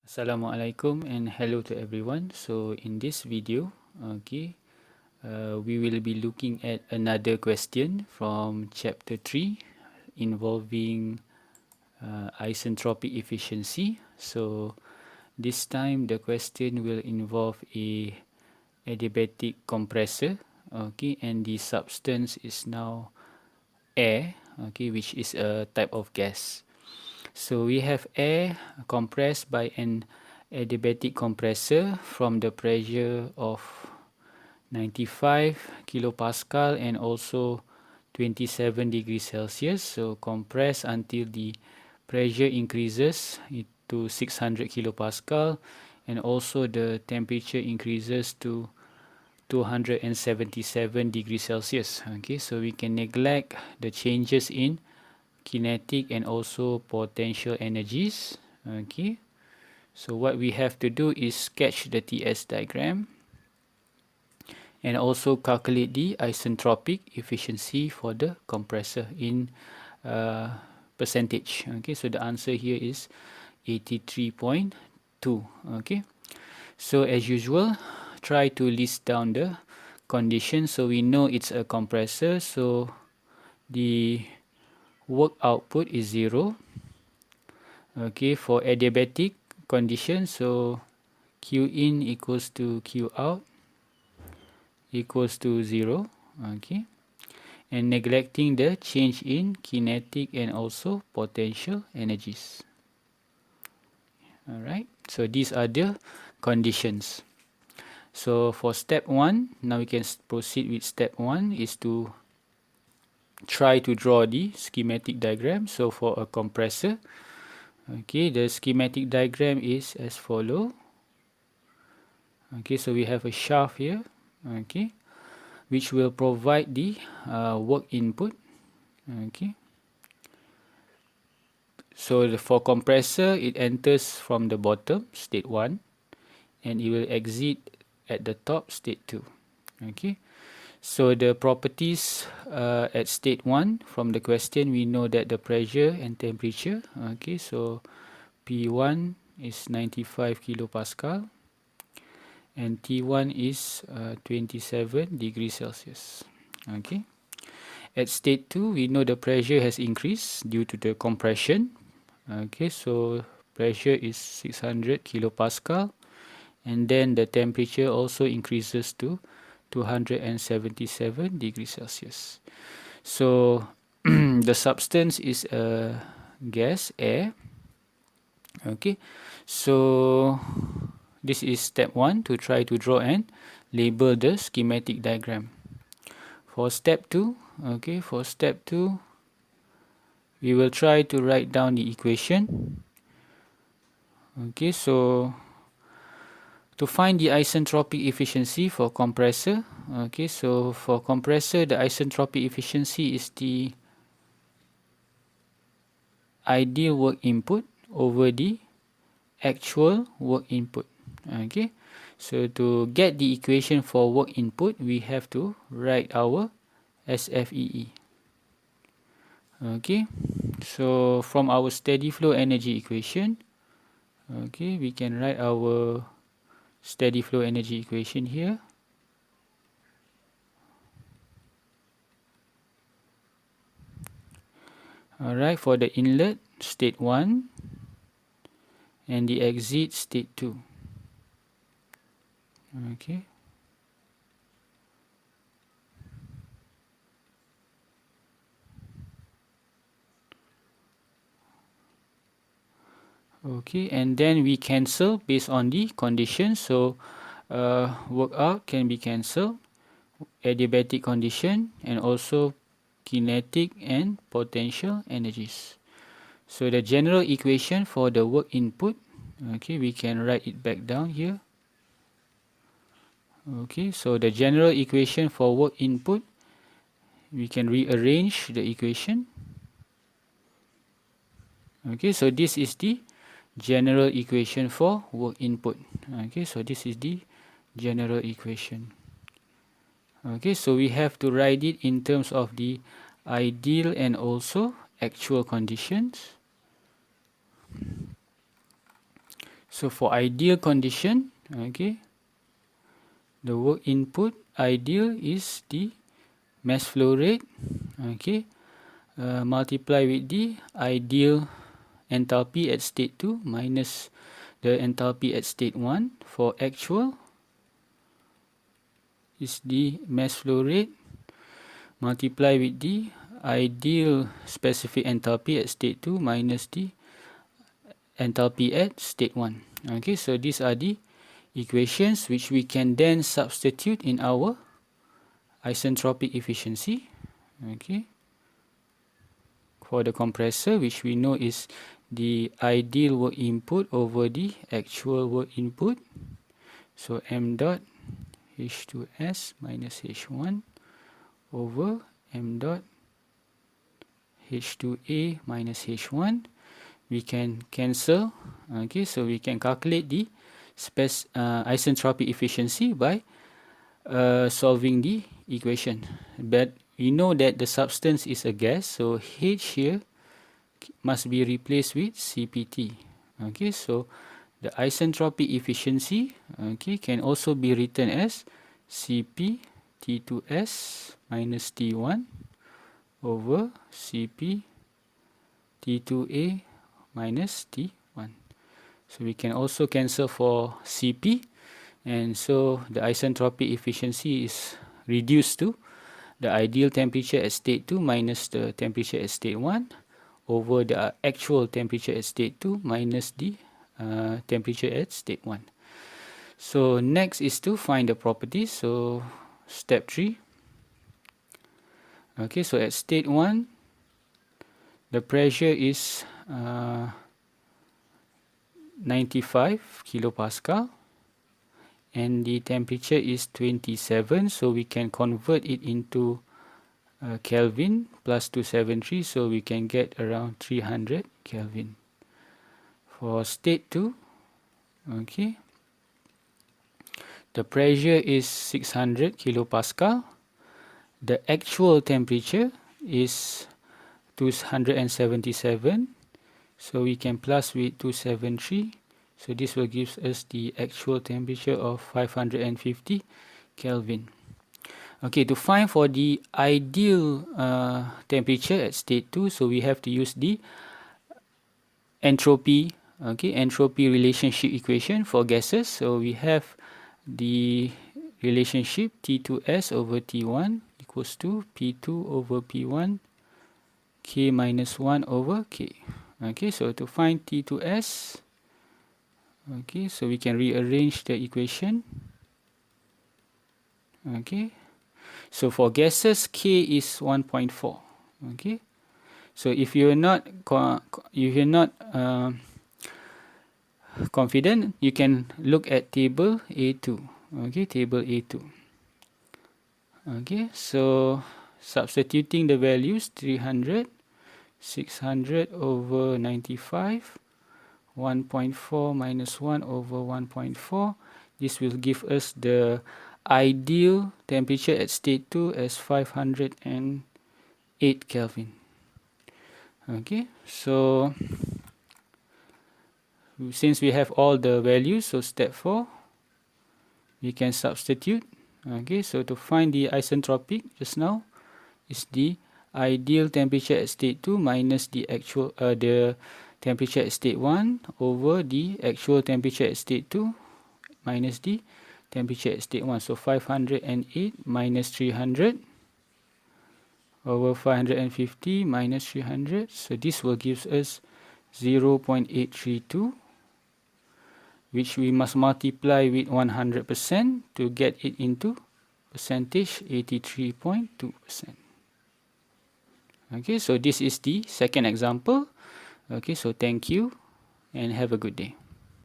Assalamualaikum and hello to everyone. So in this video, we will be looking at another question from chapter 3 involving isentropic efficiency. So this time the question will involve a adiabatic compressor, and the substance is now air, which is a type of gas. So we have air compressed by an adiabatic compressor from the pressure of 95 kilopascal and also 27 degrees Celsius. So compress until the pressure increases to 600 kilopascal and also the temperature increases to 277 degrees Celsius. Okay, so we can neglect the changes in kinetic and also potential energies. Okay, so what we have to do is sketch the TS diagram and also calculate the isentropic efficiency for the compressor in percentage. Okay, so the answer here is 83.2. Okay, so as usual, try to list down the conditions. So we know it's a compressor, so the work output is 0. Okay, for adiabatic condition, so Q in equals to Q out equals to 0. Okay, and neglecting the change in kinetic and also potential energies. Alright, so these are the conditions. So for step 1, now we can proceed with step 1 is to try to draw the schematic diagram. So for a compressor, okay, the schematic diagram is as follow. Okay, so we have a shaft here, okay, which will provide the work input. Okay, so for compressor, it enters from the bottom, state 1, and it will exit at the top, state 2. Okay, so the properties at state 1 from the question, we know that the pressure and temperature. Okay, so P1 is 95 kilopascal and T1 is 27 degrees Celsius. Okay, at state 2, we know the pressure has increased due to the compression. Okay, so pressure is 600 kilopascal and then the temperature also increases to 277 degrees Celsius. So the substance is a gas, air. Okay, so this is step 1 to try to draw and label the schematic diagram. For step 2, okay, for step 2, we will try to write down the equation. Okay, so to find the isentropic efficiency for compressor, okay, so for compressor, the isentropic efficiency is the ideal work input over the actual work input. Okay, so to get the equation for work input, we have to write our SFEE. Okay, so from our steady flow energy equation, okay, we can write our steady flow energy equation here. Alright, for the inlet, state 1, and the exit, state 2. Okay. Okay, and then we cancel based on the conditions. So work out can be cancelled, adiabatic condition, and also kinetic and potential energies. So the general equation for the work input, okay, we can write it back down here. Okay, so the general equation for work input, we can rearrange the equation. Okay, so this is the general equation for work input. Okay, so this is the general equation. Okay, so we have to write it in terms of the ideal and also actual conditions. So for ideal condition, okay, the work input ideal is the mass flow rate, okay, multiply with the ideal enthalpy at state 2 minus the enthalpy at state 1. For actual is the mass flow rate multiply with the ideal specific enthalpy at state 2 minus the enthalpy at state 1. Okay, so these are the equations which we can then substitute in our isentropic efficiency. Okay, for the compressor, which we know is the ideal work input over the actual work input. So m dot H2S minus H1 over m dot H2A minus H1. We can cancel. Okay, so we can calculate the isentropic efficiency by solving the equation. But we know that the substance is a gas, so H here must be replaced with CPT. Okay, so the isentropic efficiency, okay, can also be written as Cp T2S minus T1 over Cp T2A minus T1. So we can also cancel for Cp, and so the isentropic efficiency is reduced to the ideal temperature at state 2 minus the temperature at state 1 over the actual temperature at state 2 minus the temperature at state 1. So next is to find the properties. So step 3. Okay, so at state 1, the pressure is 95 kilopascal and the temperature is 27, so we can convert it into Kelvin plus 273, so we can get around 300 Kelvin. For state 2, okay, the pressure is 600 kilopascal. The actual temperature is 277, so we can plus with 273, so this will give us the actual temperature of 550 Kelvin. Okay, to find for the ideal temperature at state 2, so we have to use the entropy, okay, entropy relationship equation for gases. So we have the relationship T2S over T1 equals to P2 over P1 K minus 1 over K. Okay, so to find T2S, okay, so we can rearrange the equation. Okay, so for gases, K is 1.4. Okay, so if you're not confident, you can look at table A2. Okay, table A2. Okay, so substituting the values 300, 600 over 95, 1.4 minus 1 over 1.4. This will give us the ideal temperature at state 2 as 508 Kelvin. Okay, so since we have all the values, so step 4, we can substitute. Okay, so to find the isentropic just now is the ideal temperature at state 2 minus the actual the temperature at state 1 over the actual temperature at state 2 minus the temperature at state 1. So 508 minus 300 over 550 minus 300. So this will give us 0.832, which we must multiply with 100% to get it into percentage, 83.2%. Okay, so this is the second example. Okay, so thank you and have a good day.